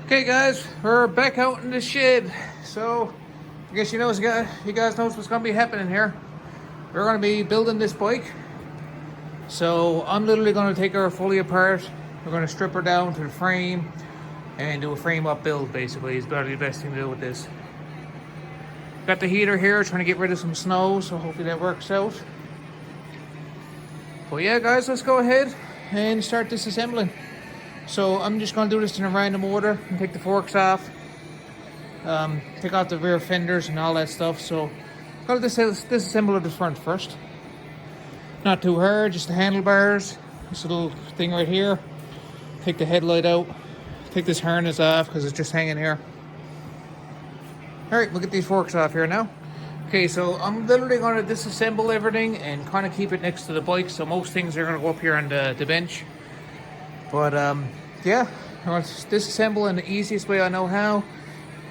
Okay, guys, we're back out in the shed. So, I guess you guys know what's going to be happening here. We're going to be building this bike. So, I'm literally going to take her fully apart. We're going to strip her down to the frame and do a frame up build, basically. It's probably the best thing to do with this. Got the heater here, trying to get rid of some snow, so hopefully that works out. But yeah, guys, let's go ahead and start disassembling. So I'm just going to do this in a random order and take the forks off, take out the rear fenders and all that stuff. So I'm going to disassemble the front first. Not too hard, just the handlebars, this little thing right here. Take the headlight out, take this harness off because it's just hanging here. Alright, we'll get these forks off here now. Okay, so I'm literally going to disassemble everything and kind of keep it next to the bike. So most things are going to go up here on the bench. But yeah, I'll disassemble in the easiest way I know how,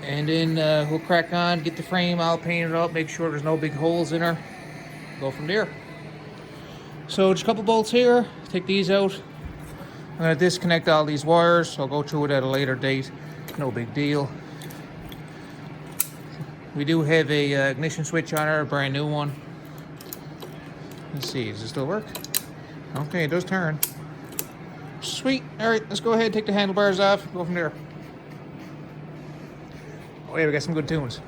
and then we'll crack on, get the frame all painted up, make sure there's no big holes in her, go from there. So just a couple bolts here, take these out. I'm going to disconnect all these wires, so I'll go through it at a later date, no big deal. We do have a ignition switch on her, a brand new one. Let's see, does it still work? Okay, it does turn. Sweet. Alright, let's go ahead and take the handlebars off, go from there. Oh yeah, we got some good tunes.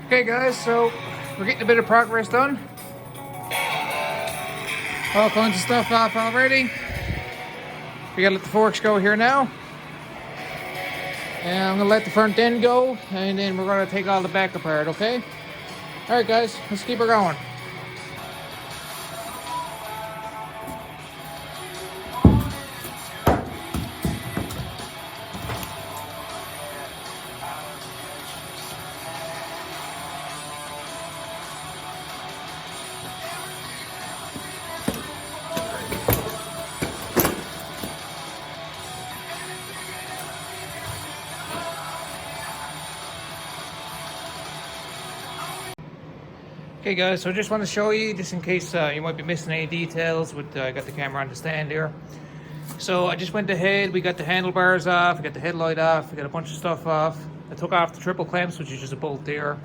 Okay guys, so we're getting a bit of progress done. All kinds of stuff off already. We gotta let the forks go here now. And I'm gonna let the front end go, and then we're gonna take all the back apart, okay? Alright guys, let's keep her going. Okay guys, so I just want to show you, just in case you might be missing any details with, I got the camera on the stand here. So I just went ahead, we got the handlebars off, we got the headlight off, we got a bunch of stuff off. I took off the triple clamps, which is just a bolt there,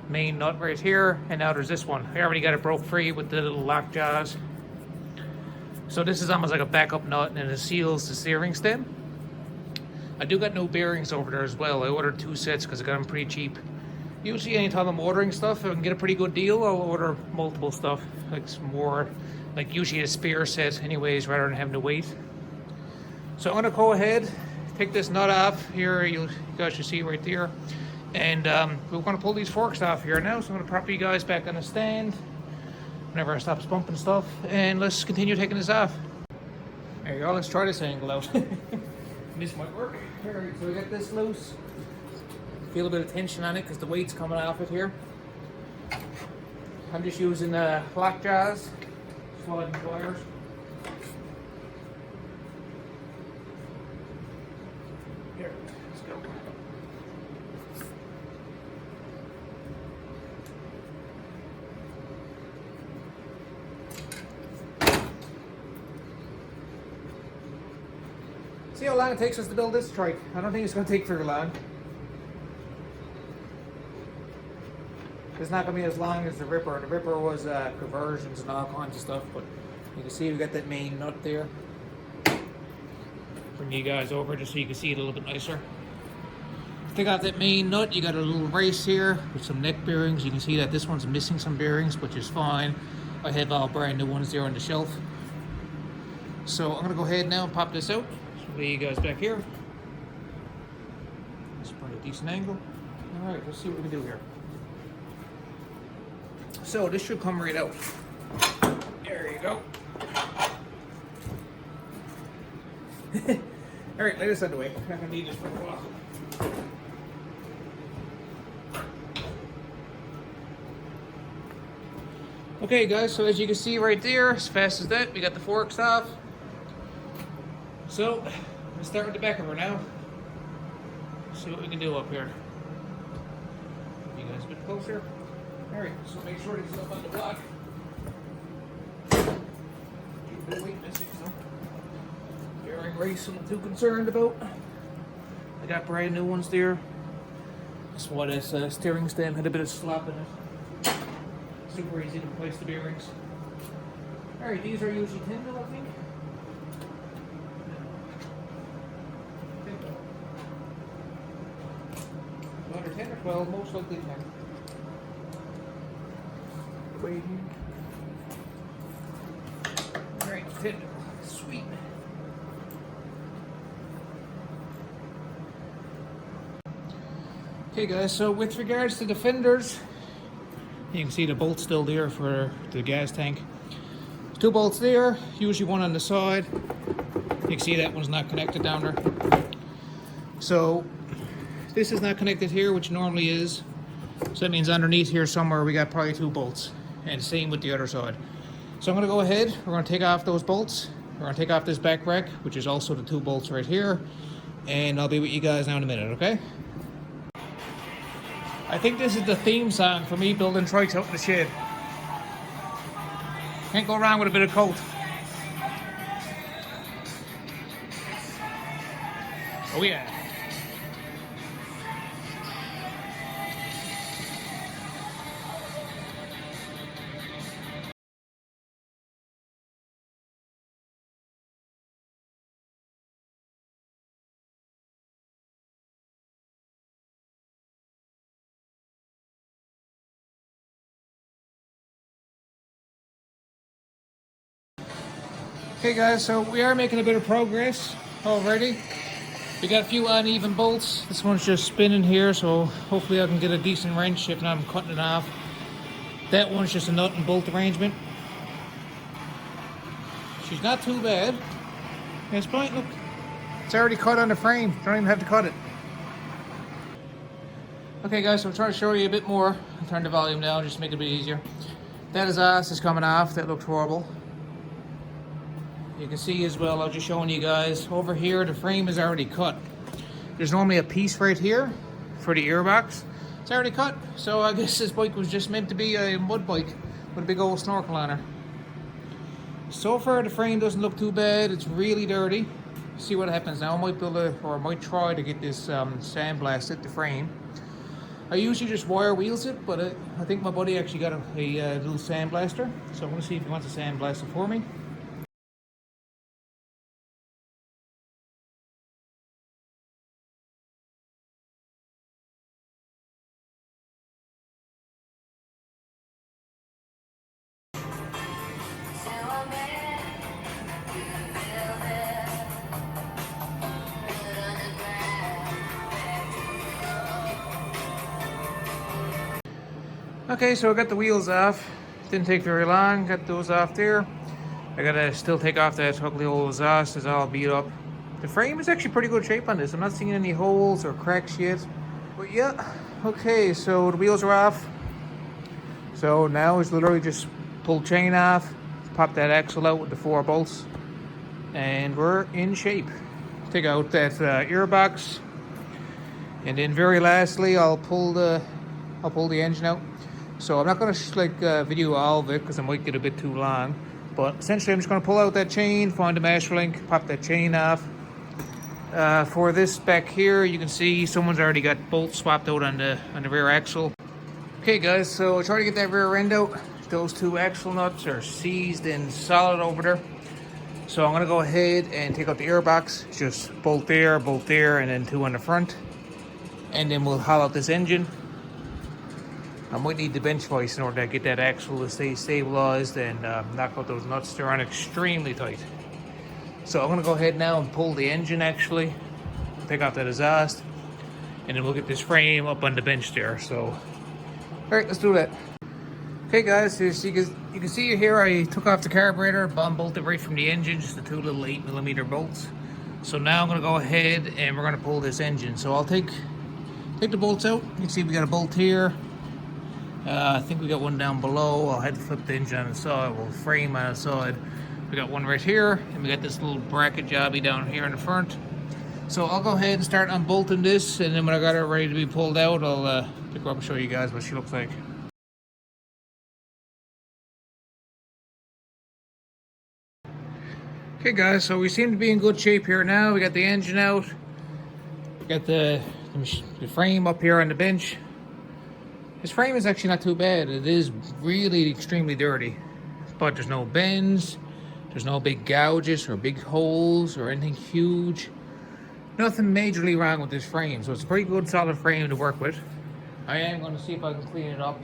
main nut right here, and now there's this one. I already got it broke free with the little lock jaws. So this is almost like a backup nut, and it seals the steering stem. I do got new bearings over there as well. I ordered 2 sets because I got them pretty cheap. Usually anytime I'm ordering stuff, if I can get a pretty good deal, I'll order multiple stuff. Like some more, like usually a spare set anyways, rather than having to wait. So I'm gonna go ahead, take this nut off here, you guys should see right there. And we're gonna pull these forks off here now, so I'm gonna prop you guys back on the stand whenever I stop bumping stuff, and let's continue taking this off. There you go, let's try this angle out. This might work. Alright, so we got this loose. Feel a bit of tension on it because the weight's coming off it here. I'm just using lock jaws, sliding wires. Here, let's go. See how long it takes us to build this trike. I don't think it's going to take very long. It's not going to be as long as the Ripper. The Ripper was conversions and all kinds of stuff, but you can see we got that main nut there. Bring you guys over just so you can see it a little bit nicer. Take out that main nut, you got a little race here with some neck bearings. You can see that this one's missing some bearings, which is fine. I have all brand new ones there on the shelf. So I'm going to go ahead now and pop this out. So lay you guys back here. Let's put a decent angle. Alright, let's see what we can do here. So this should come right out. There you go. Alright, lay this out of the way. I'm not gonna need this for a while. Okay guys, so as you can see right there, as fast as that, we got the forks off. So, let's start with the back of her now. See what we can do up here. You guys a bit closer. Alright, so make sure it's up on the block. Keep a bit of weight missing, so bearing race I'm not too concerned about. I got brand new ones there. That's why this steering stem had a bit of slop in it. Super easy to replace the bearings. Alright, these are usually 10 mil, I think. Either 10 or 12, most likely 10. Wait here. Alright, 10. Sweet. Okay guys, so with regards to the fenders, you can see the bolt still there for the gas tank. There's 2 bolts there, usually one on the side. You can see that one's not connected down there. So this is not connected here, which normally is. So that means underneath here somewhere we got probably 2 bolts. And same with the other side. So I'm gonna go ahead, we're gonna take off those bolts. We're gonna take off this back rack, which is also the 2 bolts right here. And I'll be with you guys now in a minute, okay? I think this is the theme song for me building trikes out in the shed. Can't go wrong with a bit of coat. Oh yeah. Okay guys, so we are making a bit of progress already. We got a few uneven bolts. This one's just spinning here, so hopefully I can get a decent wrench if not I'm cutting it off. That one's just a nut and bolt arrangement. She's not too bad. It's fine, look. It's already cut on the frame. Don't even have to cut it. Okay guys, so I'm trying to show you a bit more. I'll turn the volume down just to make it a bit easier. That exhaust is coming off. That looked horrible. You can see as well, I was just showing you guys, over here the frame is already cut. There's normally a piece right here for the earbox. It's already cut, so I guess this bike was just meant to be a mud bike with a big old snorkel on her. So far the frame doesn't look too bad, it's really dirty. See what happens now. I might build I might try to get this sandblasted, the frame. I usually just wire wheels it, but I think my buddy actually got a little sandblaster. So I'm gonna see if he wants to sandblast it for me. Okay, so I got the wheels off. Didn't take very long. Got those off there. I gotta still take off that ugly old exhaust. It's all beat up. The frame is actually pretty good shape on this. I'm not seeing any holes or cracks yet. But yeah, okay, so the wheels are off. So now it's literally just pull chain off, pop that axle out with the 4 bolts, and we're in shape. Take out that earbox, and then very lastly, I'll pull the engine out. So I'm not going to video all of it because it might get a bit too long. But essentially, I'm just going to pull out that chain, find the master link, pop that chain off. For this back here, you can see someone's already got bolts swapped out on the rear axle. Okay, guys, so try to get that rear end out. Those 2 axle nuts are seized and solid over there. So I'm going to go ahead and take out the airbox. Just bolt there, and then 2 on the front. And then we'll haul out this engine. I might need the bench vise in order to get that axle to stay stabilized and knock out those nuts. They're on extremely tight. So I'm going to go ahead now and pull the engine actually. Take off that exhaust. And then we'll get this frame up on the bench there. So, alright, let's do that. Okay guys, so you can see here I took off the carburetor, bomb bolted right from the engine, just the 2 little 8mm bolts. So now I'm gonna go ahead and we're gonna pull this engine. So I'll take the bolts out. You can see we got a bolt here. I think we got one down below. I'll have to flip the engine on the side, well, frame on the side. We got one right here, and we got this little bracket jobby down here in the front. So I'll go ahead and start unbolting this, and then when I got her ready to be pulled out, I'll pick her up and show you guys what she looks like. Okay guys, so we seem to be in good shape here now. We got the engine out. We got the frame up here on the bench. This frame is actually not too bad. It is really extremely dirty, but there's no bends, there's no big gouges or big holes or anything huge. Nothing majorly wrong with this frame, so it's a pretty good solid frame to work with. I am going to see if I can clean it up,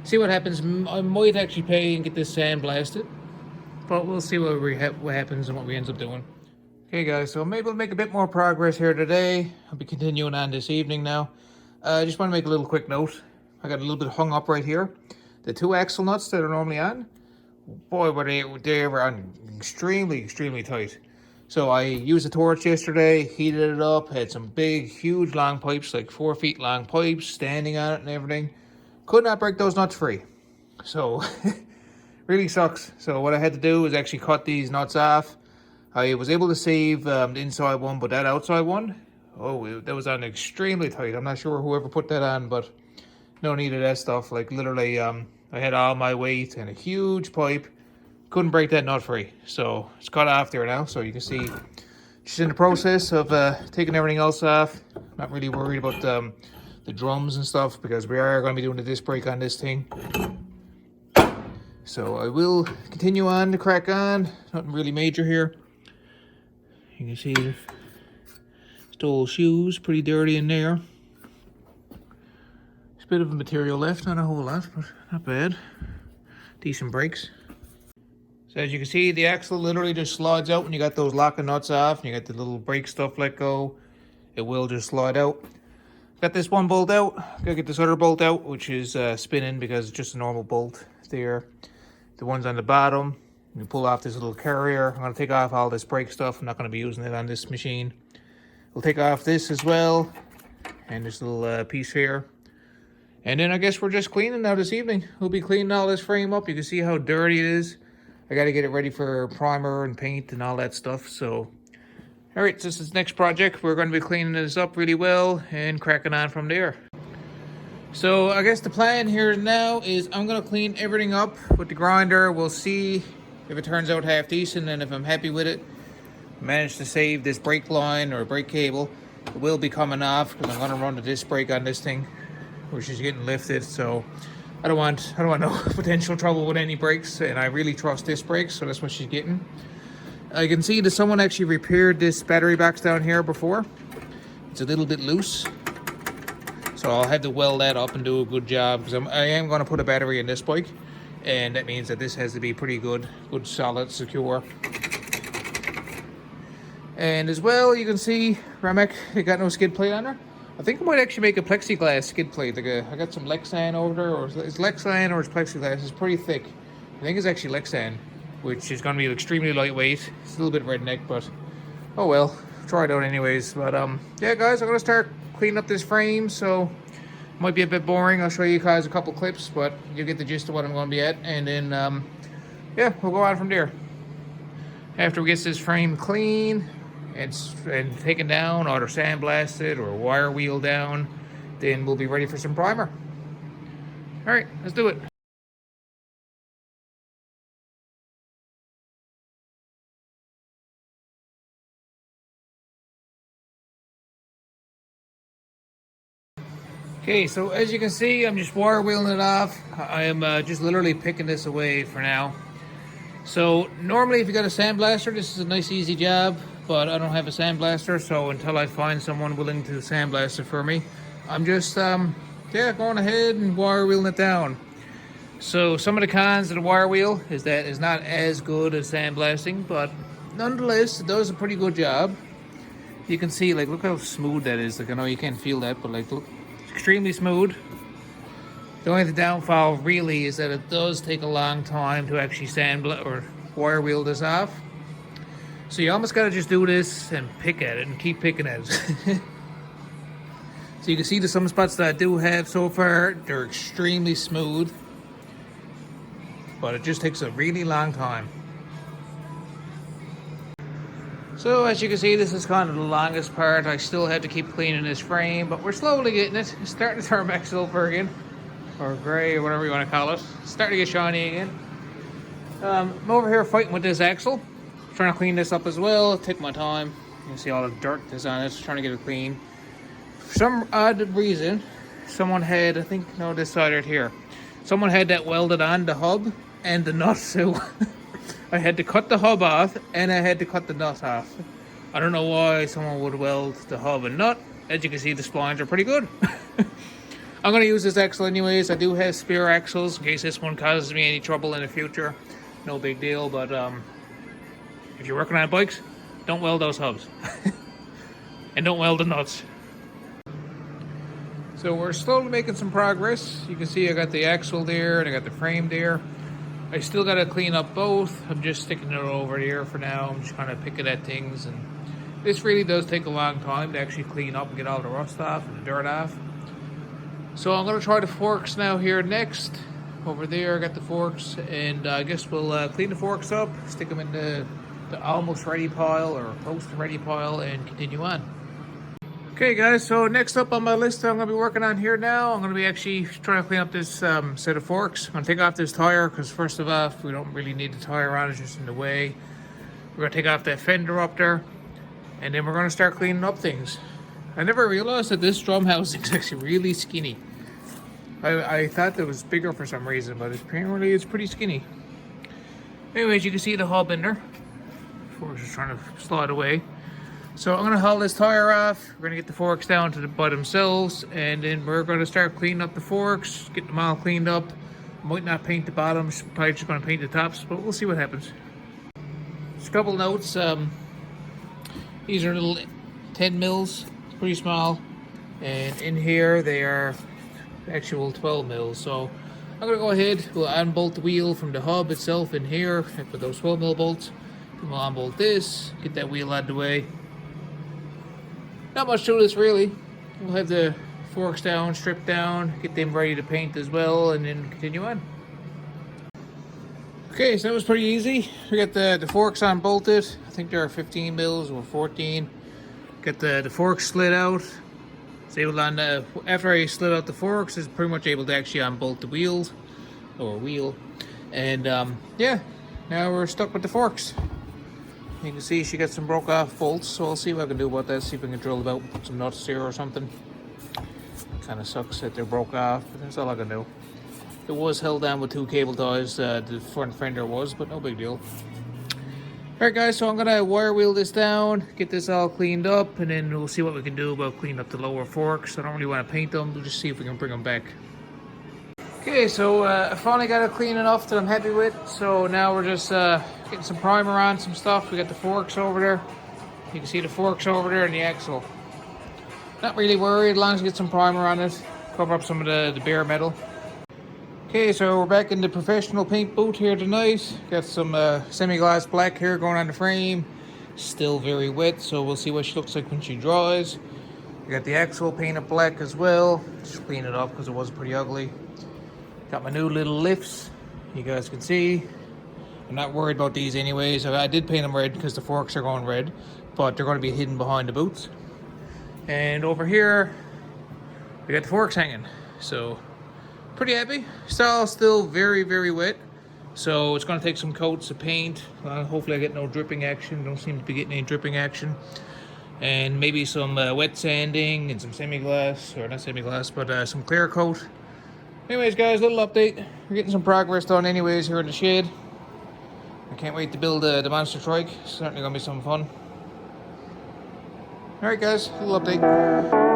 see what happens. I might actually pay and get this sandblasted, but we'll see what happens and what we end up doing. Okay guys, so I'm able to make a bit more progress here today. I'll be continuing on this evening now. I just want to make a little quick note. I got a little bit hung up right here. The two axle nuts that are normally on, boy, were they were on extremely tight. So I used a torch yesterday, heated it up, had some big, huge long pipes, like 4 feet long pipes, standing on it and everything. Could not break those nuts free. So, really sucks. So what I had to do was actually cut these nuts off. I was able to save the inside one, but that outside one, oh, that was on extremely tight. I'm not sure whoever put that on, but no need of that stuff. Like literally, I had all my weight and a huge pipe. Couldn't break that nut free. So it's cut off there now. So you can see just in the process of taking everything else off. Not really worried about the drums and stuff because we are going to be doing the disc brake on this thing. So I will continue on to crack on. Nothing really major here. You can see the stole shoes, pretty dirty in there. Bit of material left, not a whole lot, but not bad. Decent brakes. So as you can see, the axle literally just slides out when you got those locking nuts off and you got the little brake stuff let go. It will just slide out. Got this one bolt out. Gotta get this other bolt out, which is spinning because it's just a normal bolt there. The ones on the bottom, you pull off this little carrier. I'm gonna take off all this brake stuff. I'm not gonna be using it on this machine. We'll take off this as well, and this little piece here. And then I guess we're just cleaning now this evening. We'll be cleaning all this frame up. You can see how dirty it is. I got to get it ready for primer and paint and all that stuff. So, all right, so this is the next project. We're going to be cleaning this up really well and cracking on from there. So I guess the plan here now is I'm going to clean everything up with the grinder. We'll see if it turns out half decent, and if I'm happy with it, manage to save this brake line or brake cable. It will be coming off because I'm going to run the disc brake on this thing, which is getting lifted. So I don't want no potential trouble with any brakes, and I really trust this brakes, so that's what she's getting. I can see that someone actually repaired this battery box down here before. It's a little bit loose, so I'll have to weld that up and do a good job because I am going to put a battery in this bike, and that means that this has to be pretty good solid, secure. And as well, you can see Ramek, it got no skid plate on her. I think I might actually make a plexiglass skid plate. Like I got some Lexan over there, or it's Lexan or it's plexiglass. It's pretty thick. I think it's actually Lexan, which is going to be extremely lightweight. It's a little bit redneck, but oh well. Try it out anyways. But yeah, guys, I'm going to start cleaning up this frame. So might be a bit boring. I'll show you guys a couple clips, but you get the gist of what I'm going to be at. And then yeah, we'll go on from there. After we get this frame clean and taken down, or sandblasted or wire wheel down, then we'll be ready for some primer. All right, let's do it. Okay, so as you can see, I'm just wire wheeling it off. I am just literally picking this away for now. So normally if you got a sandblaster, this is a nice easy job, but I don't have a sandblaster, so until I find someone willing to sandblast it for me, I'm just yeah, going ahead and wire wheeling it down. So some of the cons of the wire wheel is that it's not as good as sandblasting, but nonetheless it does a pretty good job. You can see, like, look how smooth that is. Like, I know you can't feel that, but like, look, it's extremely smooth. The only downfall really is that it does take a long time to actually or wire wheel this off. So you almost gotta just do this and pick at it and keep picking at it. So you can see the some spots that I do have so far, they're extremely smooth, but it just takes a really long time. So as you can see, this is kind of the longest part. I still have to keep cleaning this frame, but we're slowly getting it. It's starting to turn back silver again, or gray, or whatever you want to call it. It's starting to get shiny again. I'm over here fighting with this axle, trying to clean this up as well. Take my time. You can see all the dirt that's on it, trying to get it clean. For some odd reason, someone had, I think, no, this side right here. Someone had that welded on the hub and the nut too. I had to cut the hub off and I had to cut the nut off. I don't know why someone would weld the hub and nut. As you can see, the splines are pretty good. I'm going to use this axle anyways. I do have spare axles in case this one causes me any trouble in the future. No big deal, but if you're working on bikes, don't weld those hubs. And don't weld the nuts. So we're slowly making some progress. You can see I got the axle there and I got the frame there. I still got to clean up both. I'm just sticking it over here for now. I'm just kind of picking at things, and this really does take a long time to actually clean up and get all the rust off and the dirt off. So I'm going to try the forks now here next. Over there I got the forks, and I guess we'll clean the forks up, stick them in the almost ready pile or close to ready pile, and continue on. Okay guys, so next up on my list I'm going to be working on here now, I'm going to be actually trying to clean up this set of forks. I'm going to take off this tire because first of all, we don't really need the tire on, it's just in the way. We're going to take off that fender up there, and then we're going to start cleaning up things. I never realized that this drum housing is actually really skinny. I thought it was bigger for some reason, but apparently it's pretty skinny. Anyways, you can see the hub in there. Forks just trying to slide away. So I'm going to haul this tire off, we're going to get the forks down to by themselves, and then we're going to start cleaning up the forks, get them all cleaned up. Might not paint the bottoms, probably just going to paint the tops, but we'll see what happens. Just a couple notes, these are little 10 mils, pretty small, and in here they are actual 12 mils. So I'm going to go ahead, we'll unbolt the wheel from the hub itself in here, and put those 12 mil bolts. Then we'll unbolt this, get that wheel out of the way. Not much to this really. We'll have the forks down, stripped down, get them ready to paint as well, and then continue on. Okay, so that was pretty easy. We got the forks unbolted. I think there are 15 mils or 14. Got the forks slid out. It's able to, after I slid out the forks, it's pretty much able to actually unbolt the wheels, or wheel. And yeah, now we're stuck with the forks. You can see she got some broke off bolts, so I'll see what I can do about that, see if we can drill it out, put some nuts here or something. Kind of sucks that they're broke off, but that's all I can do. It was held down with 2 cable ties, the front fender was, but no big deal. Alright guys, so I'm going to wire wheel this down, get this all cleaned up, and then we'll see what we can do about cleaning up the lower forks. I don't really want to paint them, we'll just see if we can bring them back. Okay, so I finally got it clean enough that I'm happy with. So now we're just getting some primer on some stuff. We got the forks over there. You can see the forks over there and the axle. Not really worried as long as we get some primer on it. Cover up some of the bare metal. Okay, so we're back in the professional paint booth here tonight. Got some semi-gloss black here going on the frame. Still very wet, so we'll see what she looks like when she dries. We got the axle painted black as well. Just clean it up because it was pretty ugly. Got my new little lifts, you guys can see. I'm not worried about these anyways. I did paint them red because the forks are going red, but they're going to be hidden behind the boots. And over here, we got the forks hanging. So, pretty happy. Still very, very wet. So it's going to take some coats of paint. Hopefully I get no dripping action. Don't seem to be getting any dripping action. And maybe some wet sanding and some semi-gloss, or not semi-gloss, but some clear coat. Anyways guys, little update. We're getting some progress done anyways here in the shed. I can't wait to build the monster trike. It's certainly going to be some fun. Alright guys, little update.